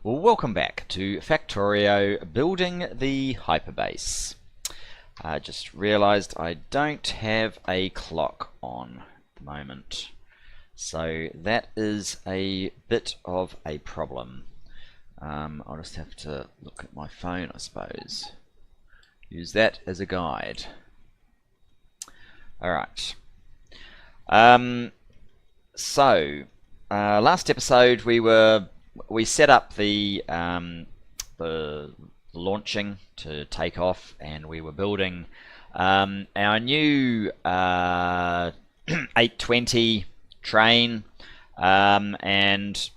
Well, welcome back to Factorio building the Hyperbase. I just realized I don't have a clock on at the moment, so that is a bit of a problem. I'll just have to look at my phone, I suppose. Use that as a guide. Alright. Last episode we set up the launching to take off, and we were building our new 820 train, and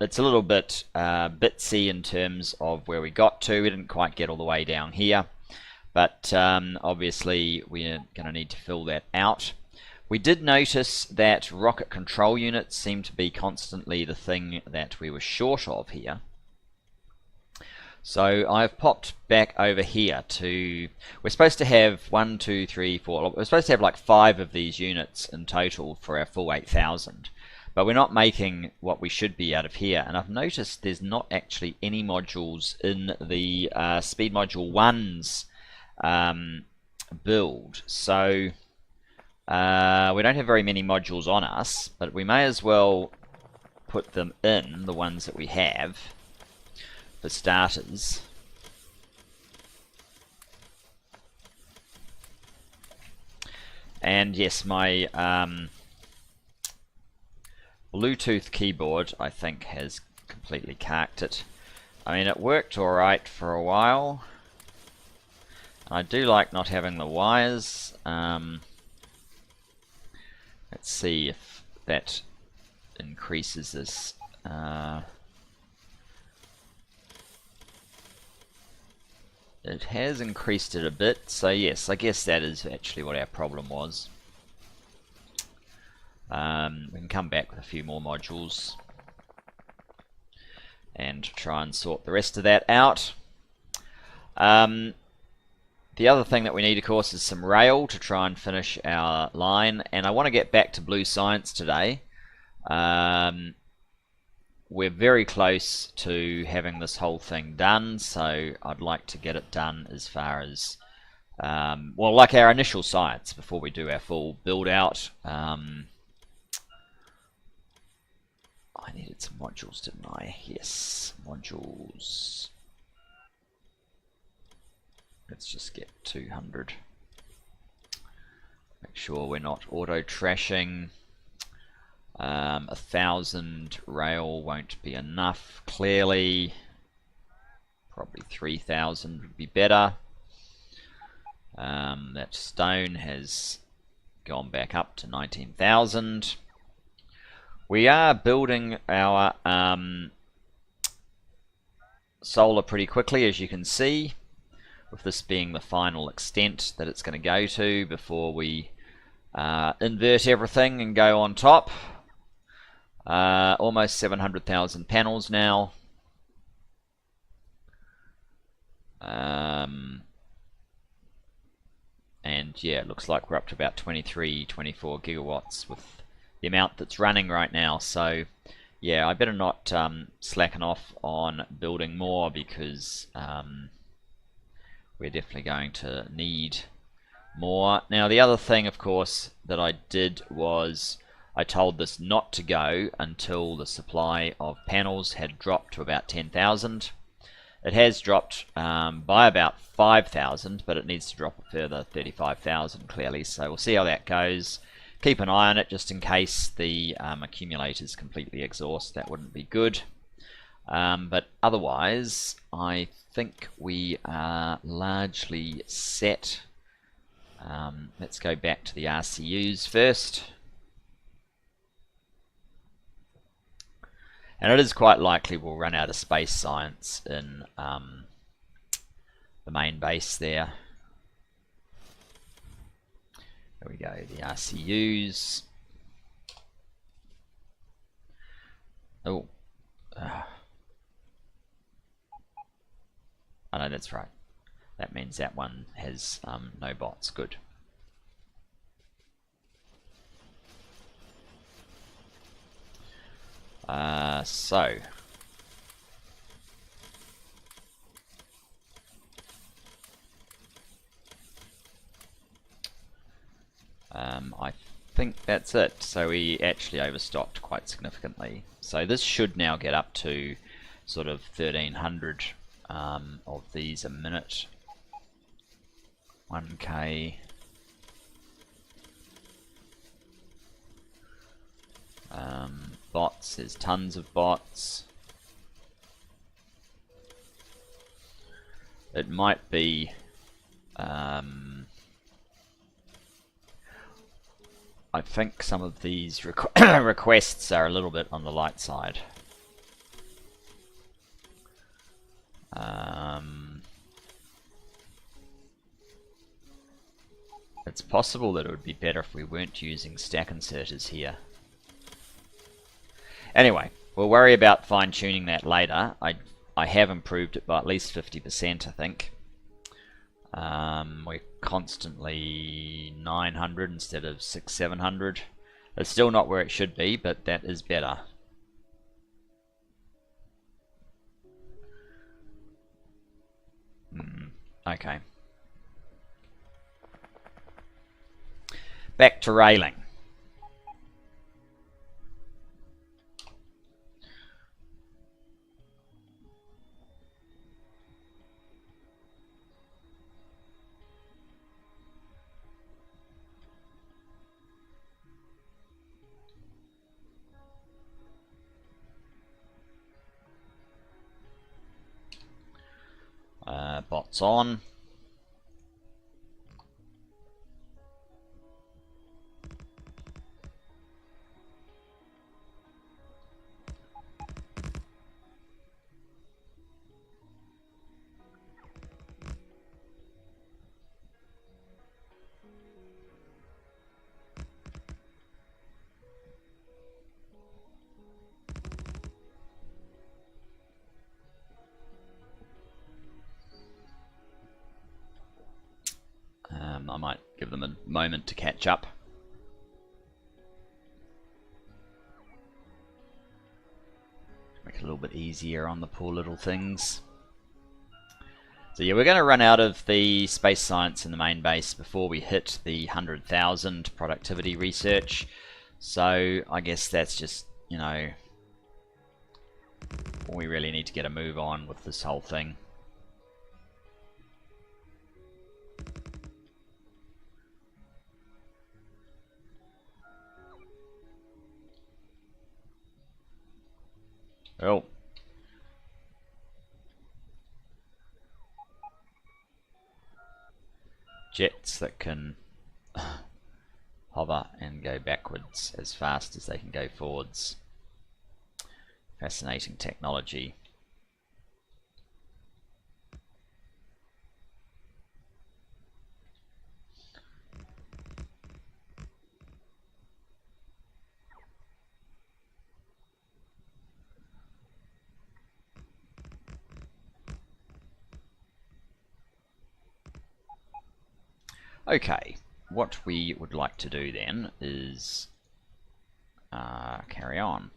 it's a little bit bitsy in terms of where we got to. We didn't quite get all the way down here, but obviously we're going to need to fill that out. We did notice that rocket control units seem to be constantly the thing that we were short of here. So I've popped back over here to... We're supposed to have 1, 2, 3, 4... We're supposed to have like 5 of these units in total for our full 8,000. But we're not making what we should be out of here. And I've noticed there's not actually any modules in the Speed Module 1's build. So... we don't have very many modules on us, but we may as well put them in, the ones that we have, for starters. And yes, my Bluetooth keyboard, I think, has completely carked it. I mean, it worked alright for a while. I do like not having the wires. Let's see if that increases this. It has increased it a bit, so yes, I guess that is actually what our problem was. We can come back with a few more modules and try and sort the rest of that out. The other thing that we need, of course, is some rail to try and finish our line, and I want to get back to blue science today. We're very close to having this whole thing done, so I'd like to get it done as far as, well, like our initial science before we do our full build out. I needed some modules, didn't I? Yes, modules. Let's just get 200. Make sure we're not auto-trashing. 1,000 rail won't be enough, clearly. Probably 3,000 would be better. That stone has gone back up to 19,000. We are building our solar pretty quickly, as you can see, with this being the final extent that it's going to go to before we invert everything and go on top. Almost 700,000 panels now. And yeah, it looks like we're up to about 23, 24 gigawatts with the amount that's running right now. So yeah, I better not slacken off on building more, because we're definitely going to need more. Now, the other thing, of course, that I did was I told this not to go until the supply of panels had dropped to about 10,000. It has dropped by about 5,000, but it needs to drop a further 35,000 clearly, so we'll see how that goes. Keep an eye on it just in case the accumulators completely exhaust. That wouldn't be good. But otherwise, I think we are largely set. Let's go back to the RCUs first. And it is quite likely we'll run out of space science in the main base there. There we go, the RCUs. Oh. Oh no, that's right. That means that one has no bots. Good. So I think that's it. So we actually overstocked quite significantly. So this should now get up to sort of 1300 of these a minute. 1k. Bots, there's tons of bots. It might be I think some of these requests are a little bit on the light side. It's possible that it would be better if we weren't using stack inserters here. Anyway, we'll worry about fine-tuning that later. I have improved it by at least 50%, I think. We're constantly 900 instead of 700. It's still not where it should be, but that is better. Okay. Back to railing. Bots on. I might give them a moment to catch up. Make it a little bit easier on the poor little things. So yeah, we're going to run out of the space science in the main base before we hit the 100,000 productivity research. So I guess that's just, you know, we really need to get a move on with this whole thing. Oh. Jets that can hover and go backwards as fast as they can go forwards. Fascinating technology. Okay, what we would like to do then is carry on.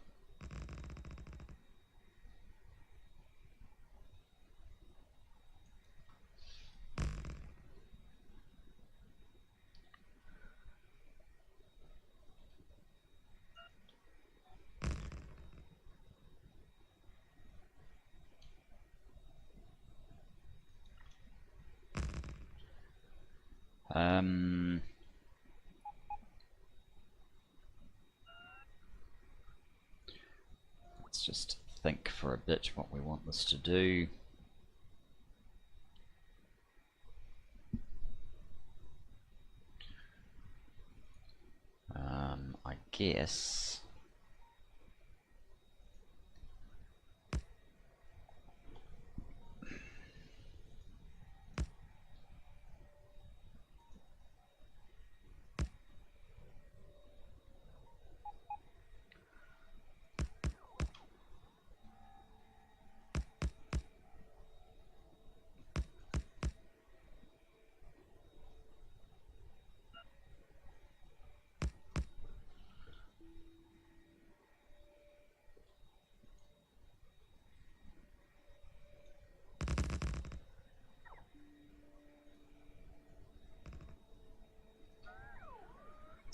Let's just think for a bit what we want this to do. I guess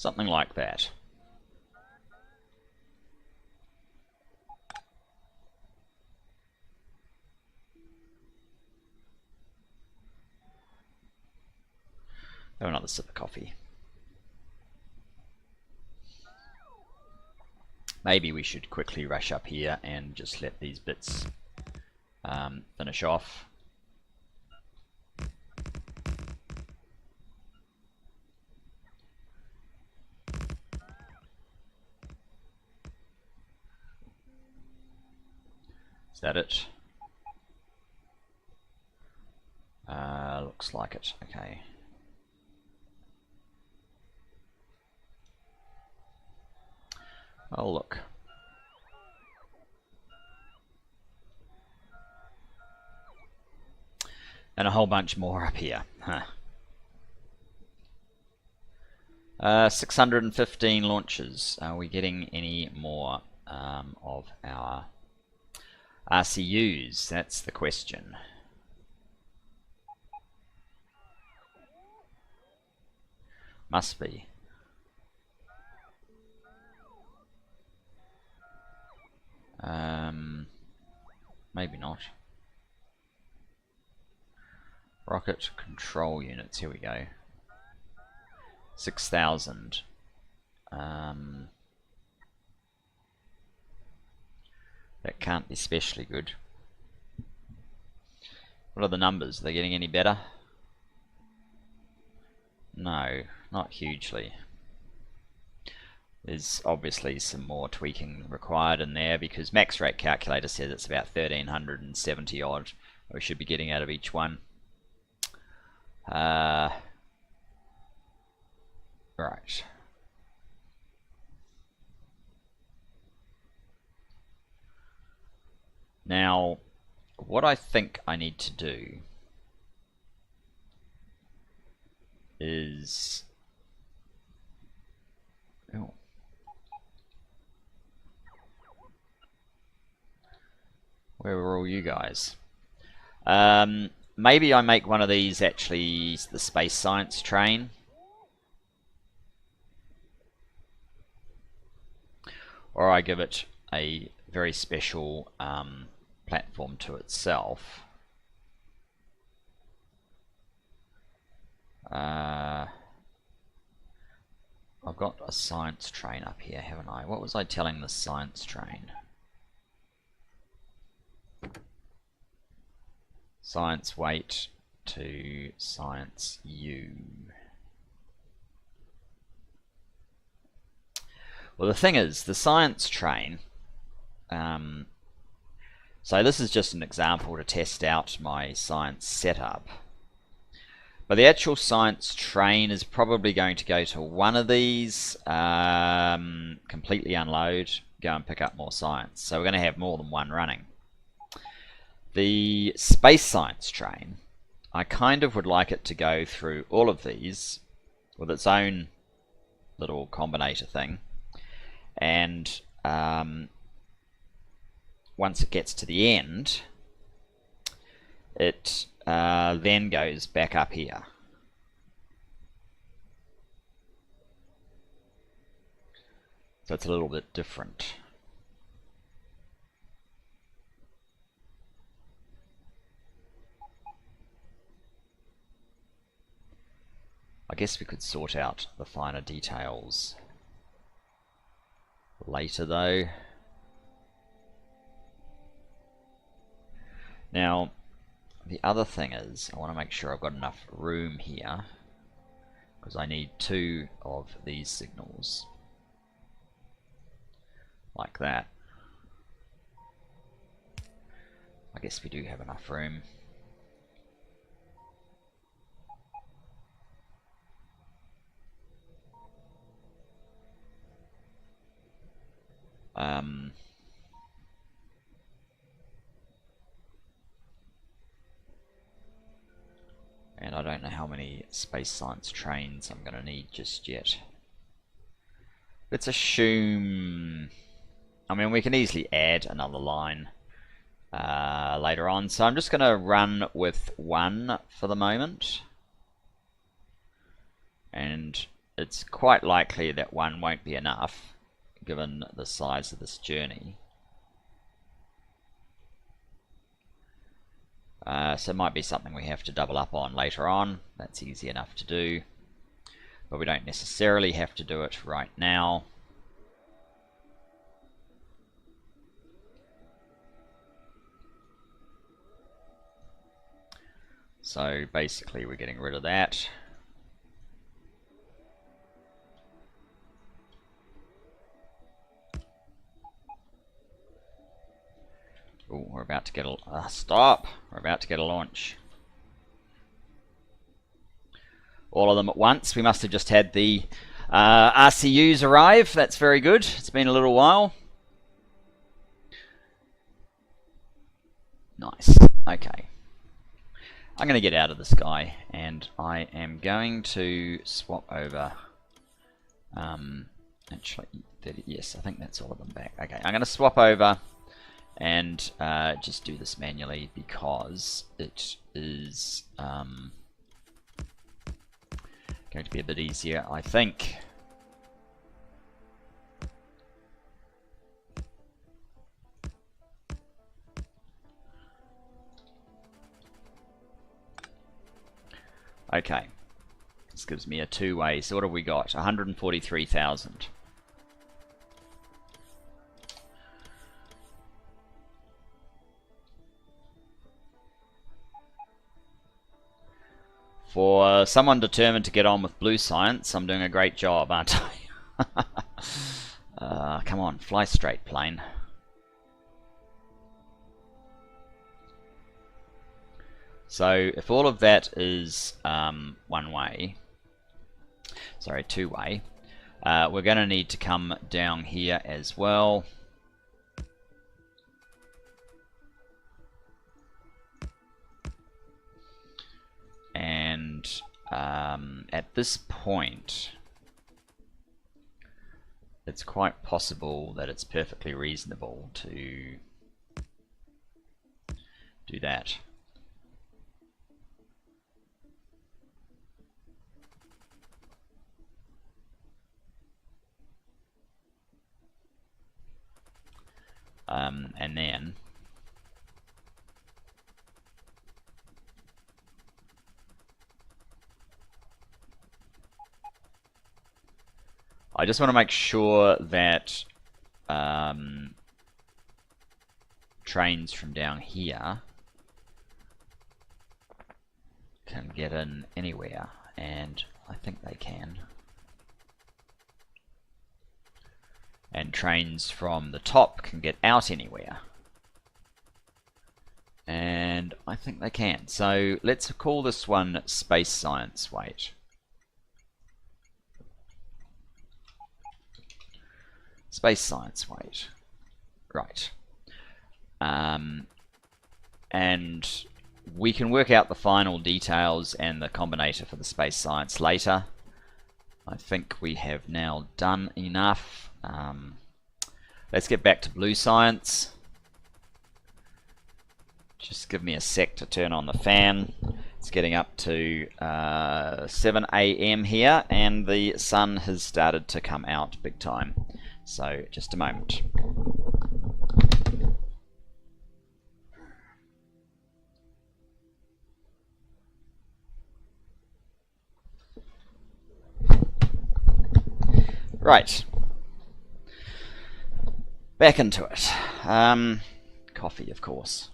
Something like that. Have another sip of coffee. Maybe we should quickly rush up here and just let these bits finish off. Is that it? Looks like it. Okay. Oh, look. And a whole bunch more up here. Huh. 615 launches. Are we getting any more of our RCUs? That's the question. Must be. Maybe not. Rocket control units, here we go. 6,000. That can't be especially good. What are the numbers? Are they getting any better? No, not hugely. There's obviously some more tweaking required in there because max rate calculator says it's about 1370 odd we should be getting out of each one. Right. Now, what I think I need to do is... Oh. Where were all you guys? Maybe I make one of these actually the space science train. Or I give it a very special platform to itself. I've got a science train up here, haven't I? What was I telling the science train? Science weight to science U. Well, the thing is, the science train, so this is just an example to test out my science setup. But the actual science train is probably going to go to one of these, completely unload, go and pick up more science. So we're going to have more than one running. The space science train, I kind of would like it to go through all of these with its own little combinator thing. And once it gets to the end, it then goes back up here. So it's a little bit different. I guess we could sort out the finer details later though. Now, the other thing is, I want to make sure I've got enough room here, because I need 2 of these signals. Like that. I guess we do have enough room. And I don't know how many space science trains I'm going to need just yet. Let's assume... I mean, we can easily add another line later on. So I'm just going to run with 1 for the moment. And it's quite likely that one won't be enough given the size of this journey. So it might be something we have to double up on later on. That's easy enough to do, but we don't necessarily have to do it right now. So basically we're getting rid of that. Oh, we're about to get a stop. We're about to get a launch. All of them at once. We must have just had the RCUs arrive. That's very good. It's been a little while. Nice. Okay. I'm going to get out of this guy, and I am going to swap over. Actually, yes, I think that's all of them back. Okay, I'm going to swap over and just do this manually because it is going to be a bit easier, I think. Okay, this gives me a two-way. So what have we got? 143,000. For someone determined to get on with blue science, I'm doing a great job, aren't I? Come on, fly straight, plane. So if all of that is one way, sorry, two way, we're going to need to come down here as well. And at this point, it's quite possible that it's perfectly reasonable to do that. And then I just want to make sure that trains from down here can get in anywhere, and I think they can. And trains from the top can get out anywhere. And I think they can. So let's call this one Space Science Weight. Space Science Weight. Right. And we can work out the final details and the combinator for the Space Science later. I think we have now done enough. Let's get back to blue science. Just give me a sec to turn on the fan. It's getting up to 7 AM here, and the sun has started to come out big time. So just a moment. Right. Back into it. Coffee, of course.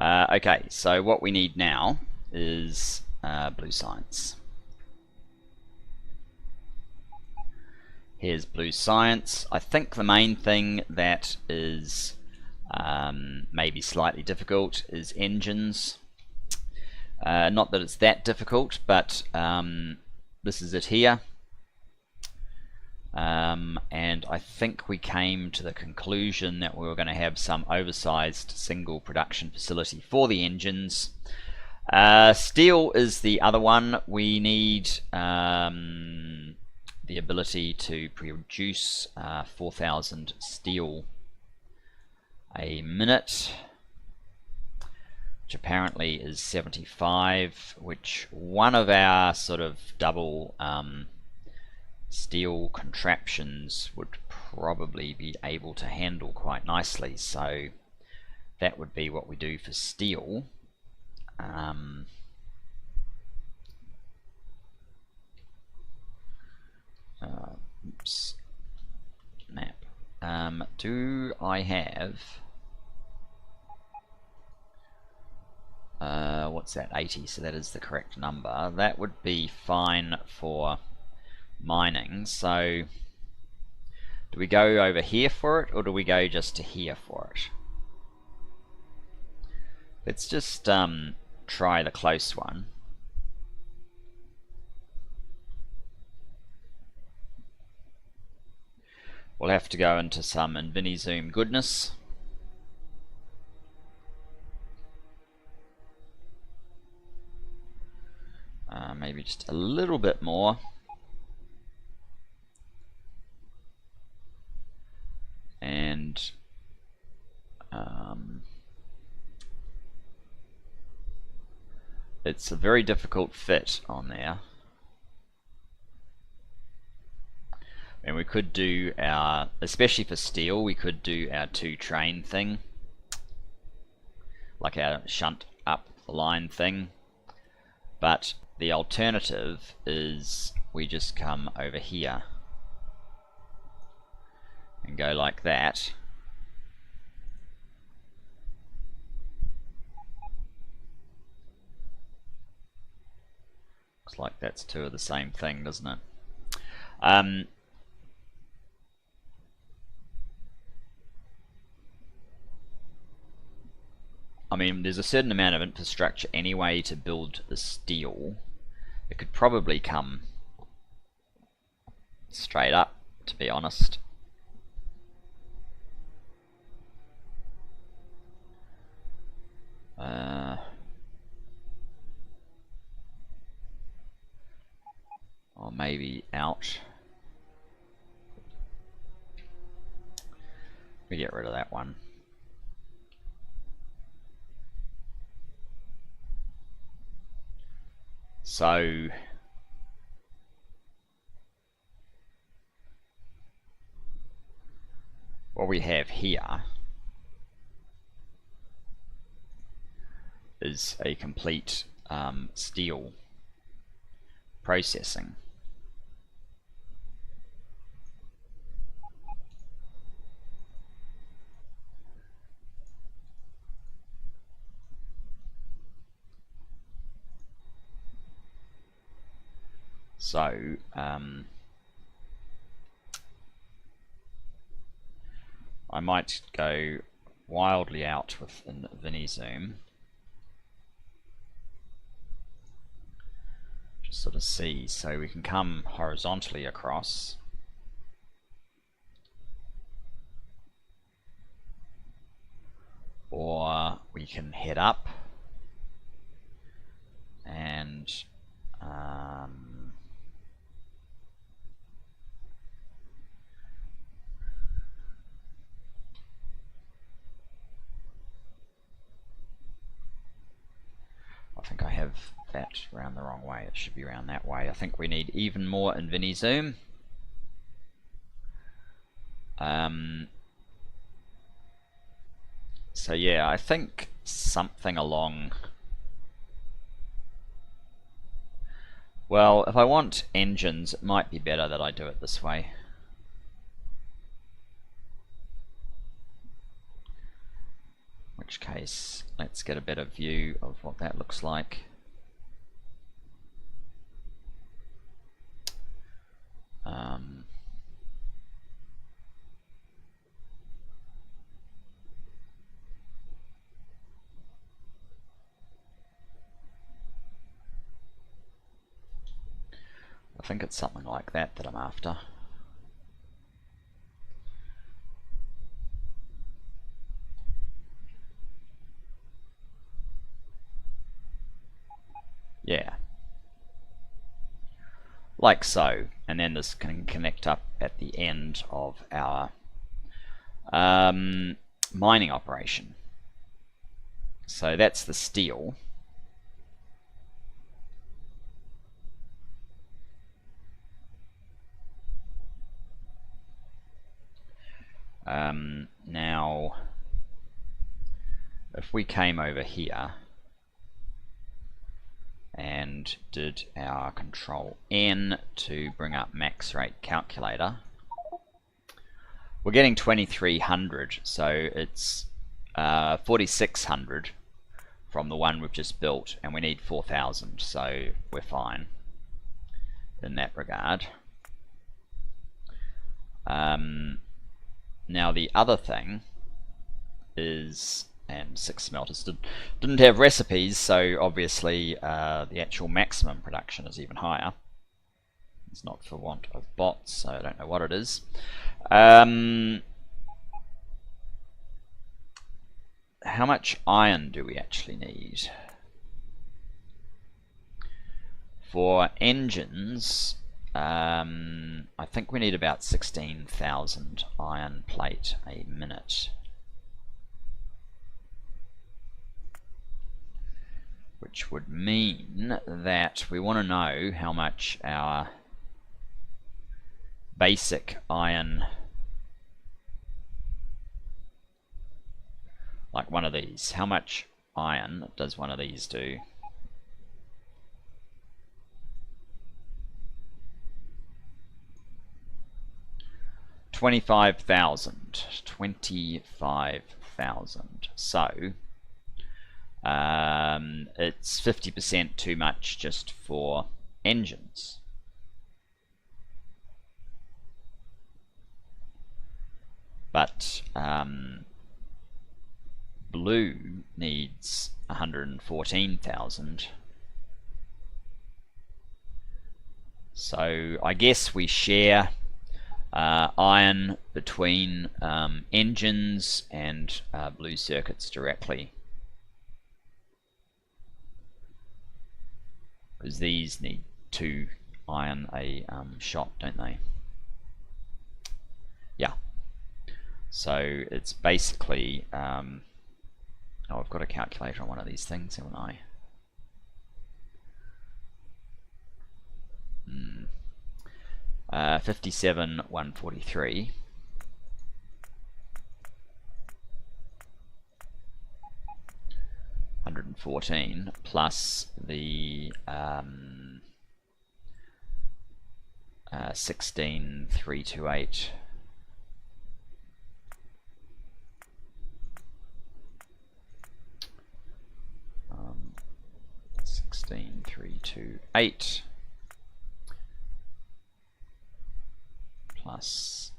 Okay, so what we need now is blue science. Here's blue science. I think the main thing that is maybe slightly difficult is engines. Not that it's that difficult, but this is it here. And I think we came to the conclusion that we were going to have some oversized single production facility for the engines. Steel is the other one. We need the ability to produce 4,000 steel a minute. which apparently is 75, which one of our sort of double steel contraptions would probably be able to handle quite nicely. So that would be what we do for steel. Oops. Map. Do I have what's that, 80, so that is the correct number. That would be fine for mining. So do we go over here for it, or do we go just to here for it? Let's just try the close one. We'll have to go into some InfiniZoom goodness. Maybe just a little bit more. And it's a very difficult fit on there. And we could do our, especially for steel, we could do our 2-train thing, like our shunt up the line thing. But the alternative is we just come over here and go like that. Looks like that's two of the same thing, doesn't it? I mean, there's a certain amount of infrastructure anyway to build the steel. It could probably come straight up, to be honest. Or maybe out. We get rid of that one. So what we have here is a complete steel processing. So I might go wildly out with InfiniZoom. Just sort of see, so we can come horizontally across. Or we can head up and I think I have that around the wrong way. It should be around that way. I think we need even more InfiniZoom. So yeah, I think something along. Well, if I want engines, it might be better that I do it this way. In which case, let's get a better view of what that looks like. I think it's something like that that I'm after. Yeah. Like so. And then this can connect up at the end of our mining operation. So that's the steel. Now, if we came over here and did our Control N to bring up max rate calculator, we're getting 2300, so it's 4600 from the one we've just built, and we need 4000, so we're fine in that regard. Now the other thing is, and 6 smelters didn't have recipes, so obviously the actual maximum production is even higher. It's not for want of bots, so I don't know what it is. How much iron do we actually need? For engines, I think we need about 16,000 iron plate a minute. Which would mean that we want to know how much our basic iron, like one of these, how much iron does one of these do? $25,000. So it's 50% too much just for engines. But blue needs 114,000. So I guess we share iron between engines and blue circuits directly, because these need 2 iron a shot, don't they? Yeah. So it's basically oh, I've got a calculator on one of these things, haven't I? 57,143 114 plus the 16,328 16,328 plus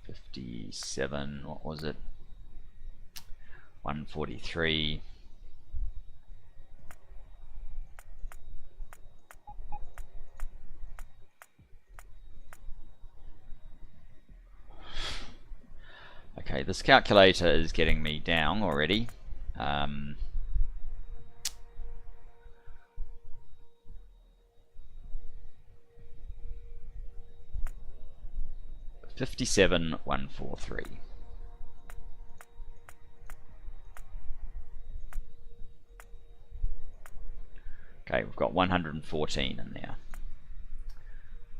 57, what was it, 143 okay, this calculator is getting me down already. 57,143. Okay, we've got 114 in there.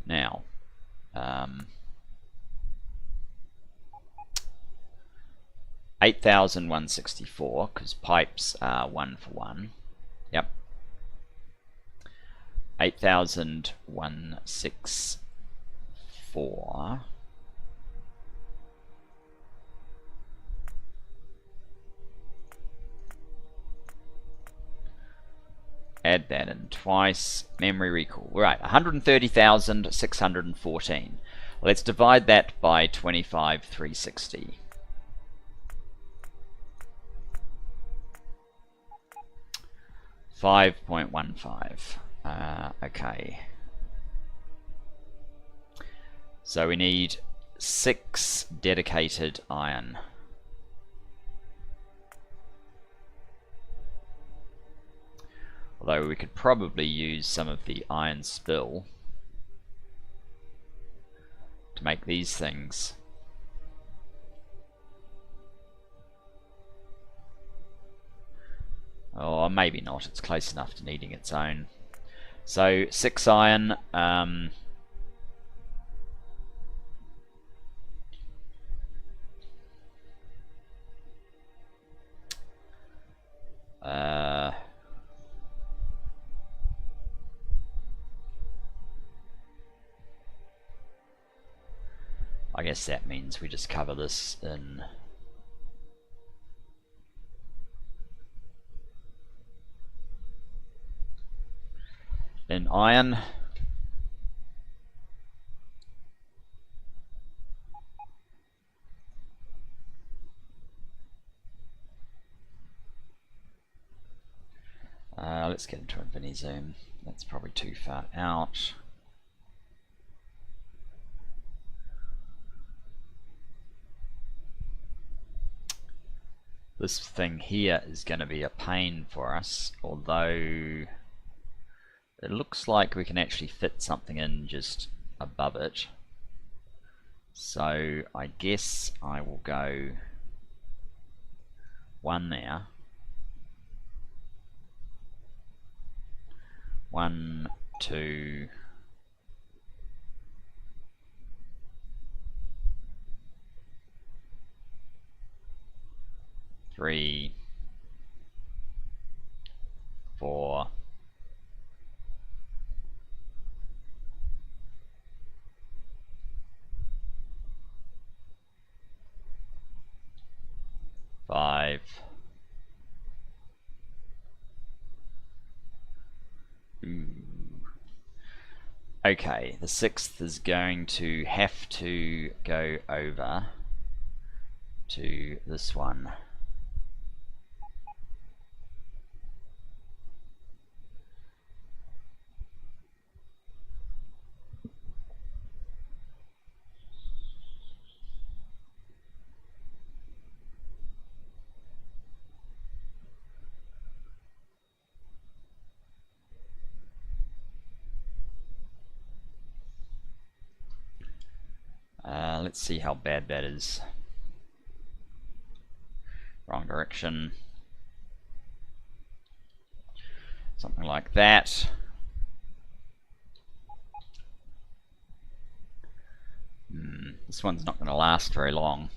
Now, 8,164, because pipes are 1 for 1. Yep. 8,164. Add that in twice. Memory recall. Right, 130,614. Let's divide that by 25,360. 5.15. Okay. So we need 6 dedicated iron. Although we could probably use some of the iron spill to make these things. or maybe not, it's close enough to needing its own. So 6 iron, I guess that means we just cover this in iron. Let's get into infinity zoom. That's probably too far out. This thing here is going to be a pain for us, although it looks like we can actually fit something in just above it. So I guess I will go 1 there. 1, 2, 3, 4, 5. Okay, the 6th is going to have to go over to this one. Let's see how bad that is. Wrong direction. Something like that. This one's not going to last very long.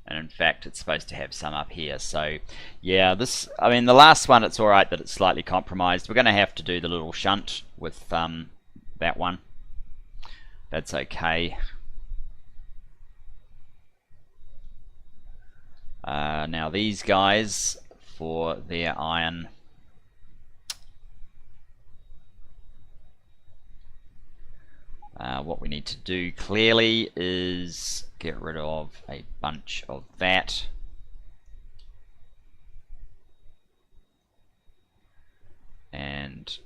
And in fact, it's supposed to have some up here. So yeah, this, I mean, the last one, it's alright that it's slightly compromised. We're going to have to do the little shunt with that one. That's okay. Now these guys, for their iron, what we need to do clearly is get rid of a bunch of that. And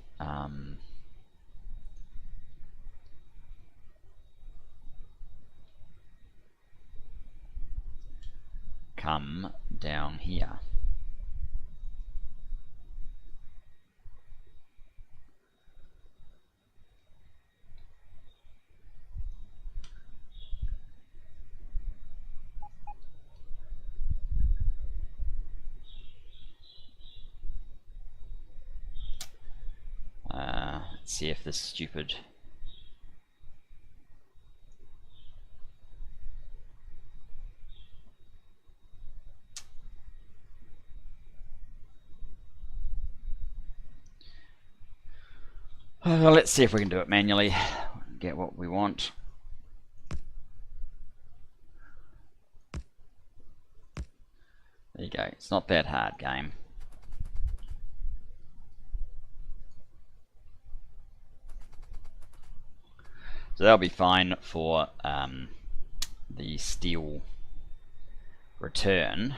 come down here. Let's see if this stupid let's see if we can do it manually, get what we want. There you go, it's not that hard, game. So that'll be fine for the steel return.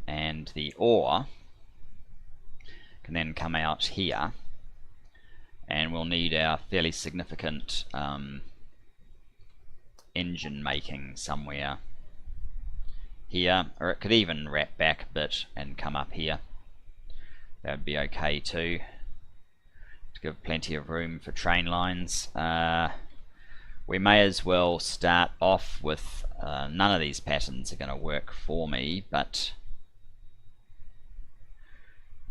And the ore can then come out here, and we'll need our fairly significant engine making somewhere here, or it could even wrap back a bit and come up here. That would be okay too. to give plenty of room for train lines. We may as well start off with none of these patterns are going to work for me, but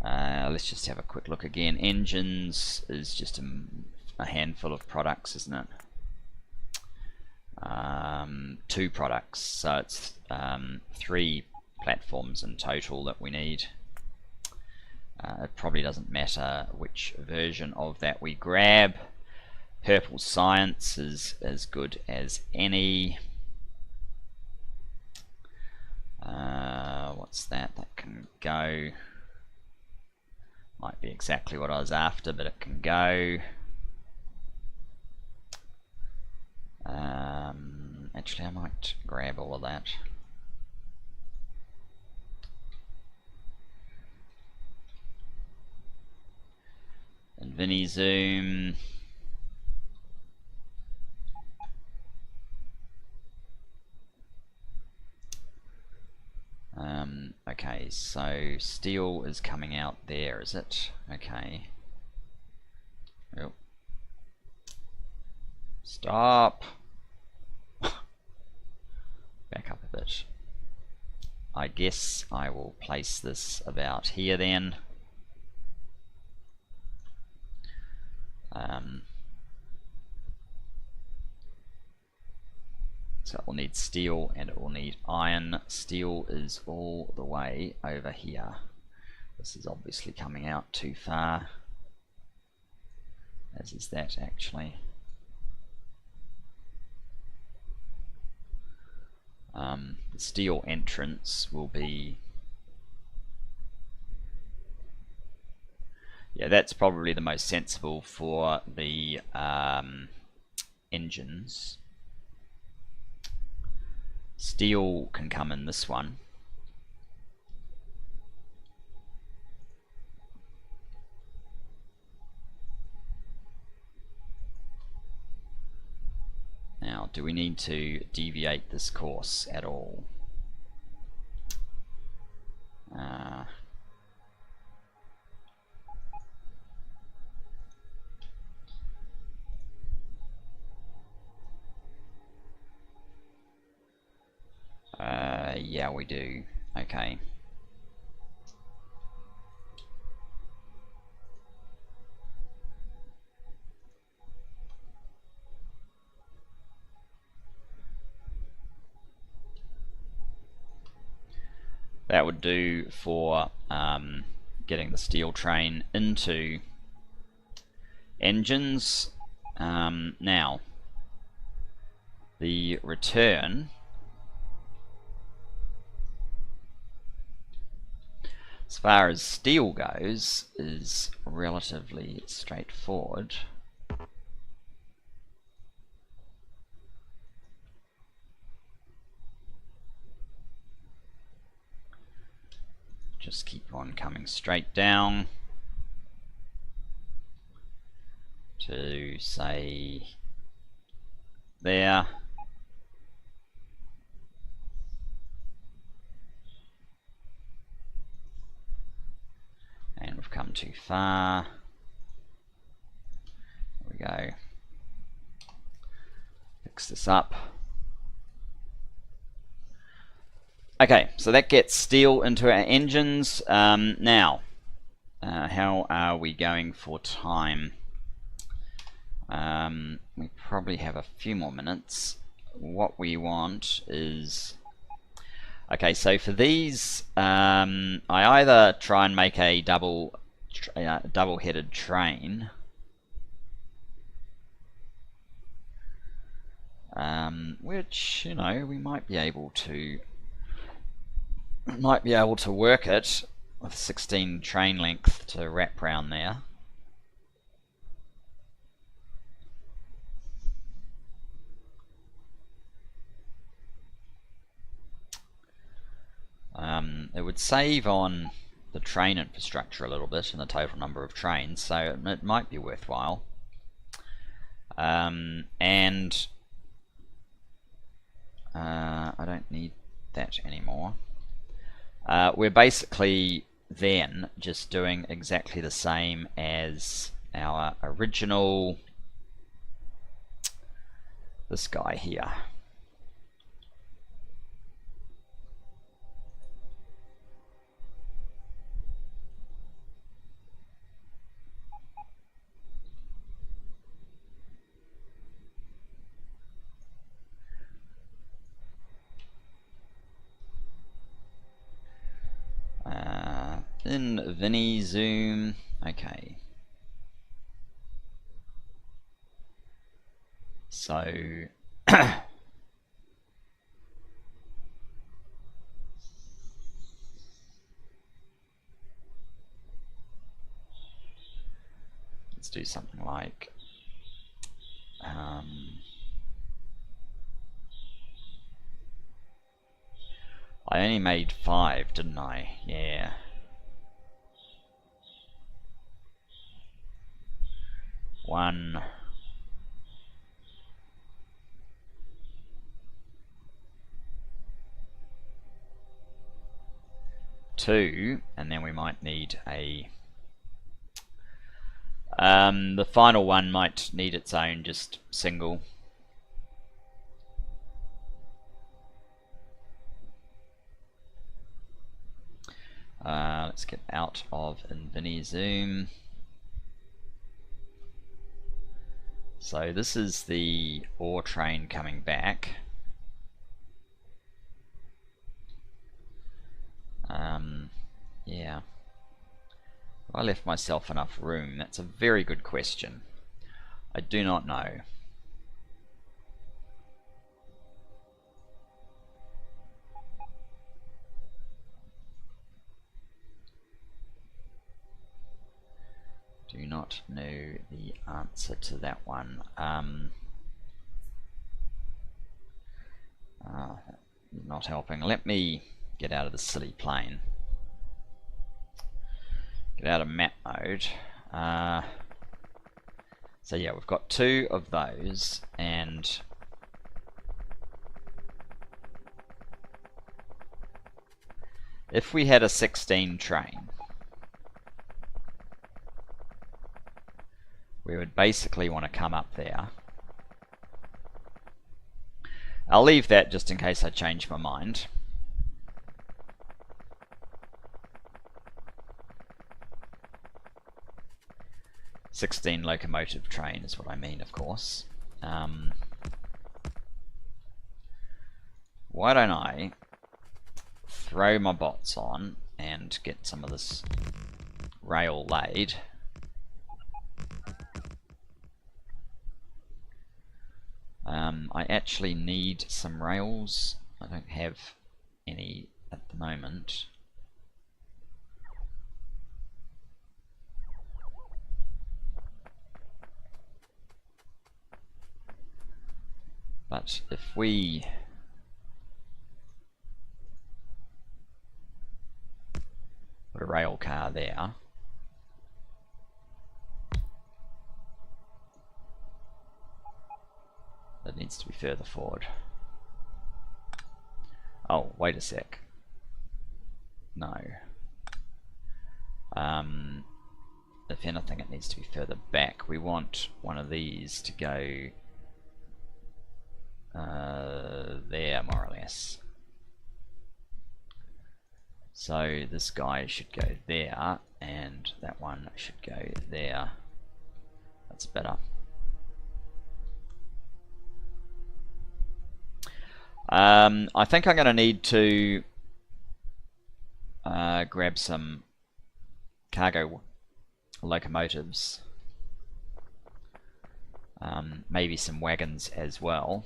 let's just have a quick look again. Engines is just a handful of products, isn't it? 2 products, so it's 3 platforms in total that we need. It probably doesn't matter which version of that we grab. Purple Science is as good as any. What's that? That can go. Might be exactly what I was after, but it can go. Actually, I might grab all of that. And Vinny Zoom. Okay, so steel is coming out there, is it? Okay. Oh. Stop. Back up a bit. I guess I will place this about here then. So it will need steel and it will need iron. Steel is all the way over here. This is obviously coming out too far, as is that actually. The steel entrance will be, yeah, that's probably the most sensible for the engines. Steel can come in this one. Now, do we need to deviate this course at all? Yeah, we do. Okay. That would do for getting the steel train into engines. Now, the return, as far as steel goes, is relatively straightforward. Just keep on coming straight down to, say, there. And we've come too far. There we go. Fix this up. Okay, so that gets steel into our engines. Now, how are we going for time? We probably have a few more minutes. What we want is, okay, so for these, I either try and make a double-headed train, which, you know, we might be able to work it with 16 train length to wrap round there. It would save on the train infrastructure a little bit and the total number of trains, so it might be worthwhile. And I don't need that anymore. We're basically then just doing exactly the same as our original, this guy here. In Vinny Zoom, okay. So let's do something like I only made 5, didn't I? Yeah. One. Two, and then we might need a the final one might need its own just single. Let's get out of Infinity Zoom. So this is the ore train coming back. Yeah. Have I left myself enough room? That's a very good question. I do not know. Do not know the answer to that one. Not helping. Let me get out of the silly plane. Get out of map mode. So yeah, we've got 2 of those, and if we had a 16 train, we would basically want to come up there. I'll leave that just in case I change my mind. "16 locomotive train" is what I mean, of course. Why don't I throw my bots on and get some of this rail laid. I actually need some rails. I don't have any at the moment. But if we put a rail car there, that needs to be further forward. Oh, wait a sec. No. If anything, it needs to be further back. We want one of these to go there, more or less. So this guy should go there, and that one should go there. That's better. I think I'm going to need to grab some cargo locomotives, maybe some wagons as well.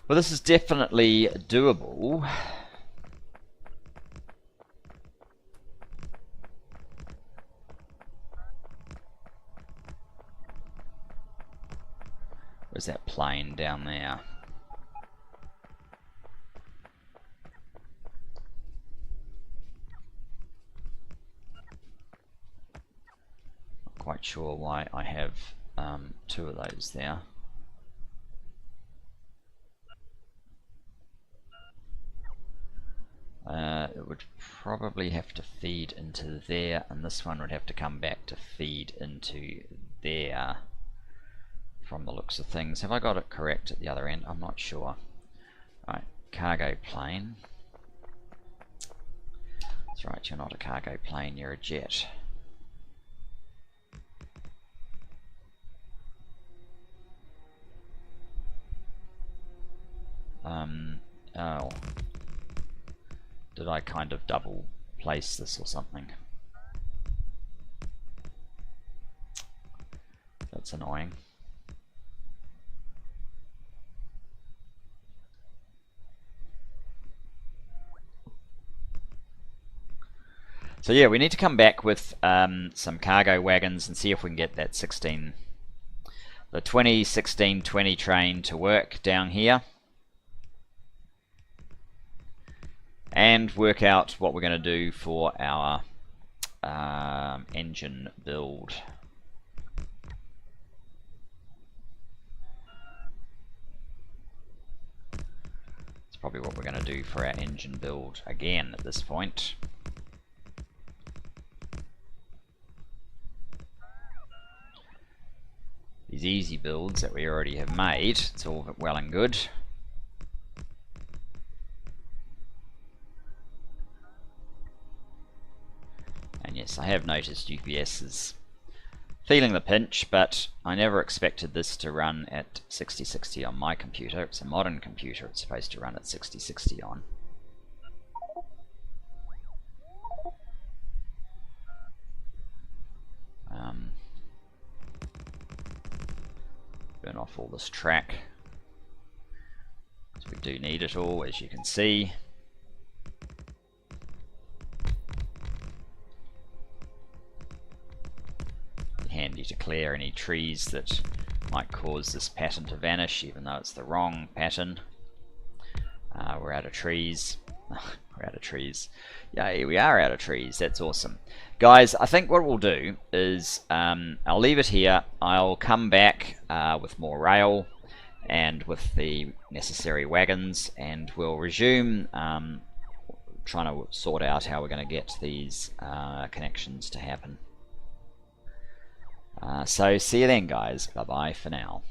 Well, this is definitely doable. Where's that plane down there? Not quite sure why I have 2 of those there. would probably have to feed into there, and this one would have to come back to feed into there from the looks of things. Have I got it correct at the other end? I'm not sure. Right, cargo plane. That's right, you're not a cargo plane, you're a jet. Oh. Did I kind of double place this or something? That's annoying. So yeah, we need to come back with some cargo wagons and see if we can get that 2016-20 train to work down here. And work out what we're going to do for our engine build. It's probably what we're going to do for our engine build again at this point. These easy builds that we already have made, it's all well and good. And yes, I have noticed UPS is feeling the pinch, but I never expected this to run at 6060 on my computer. It's a modern computer, it's supposed to run at 6060 on. Burn off all this track, because we do need it all, as you can see. Handy to clear any trees that might cause this pattern to vanish, even though it's the wrong pattern. We're out of trees. We're out of trees. Yay, we are out of trees. That's awesome. Guys, I think what we'll do is I'll leave it here. I'll come back with more rail and with the necessary wagons, and we'll resume trying to sort out how we're going to get these connections to happen. So see you then, guys. Bye bye for now.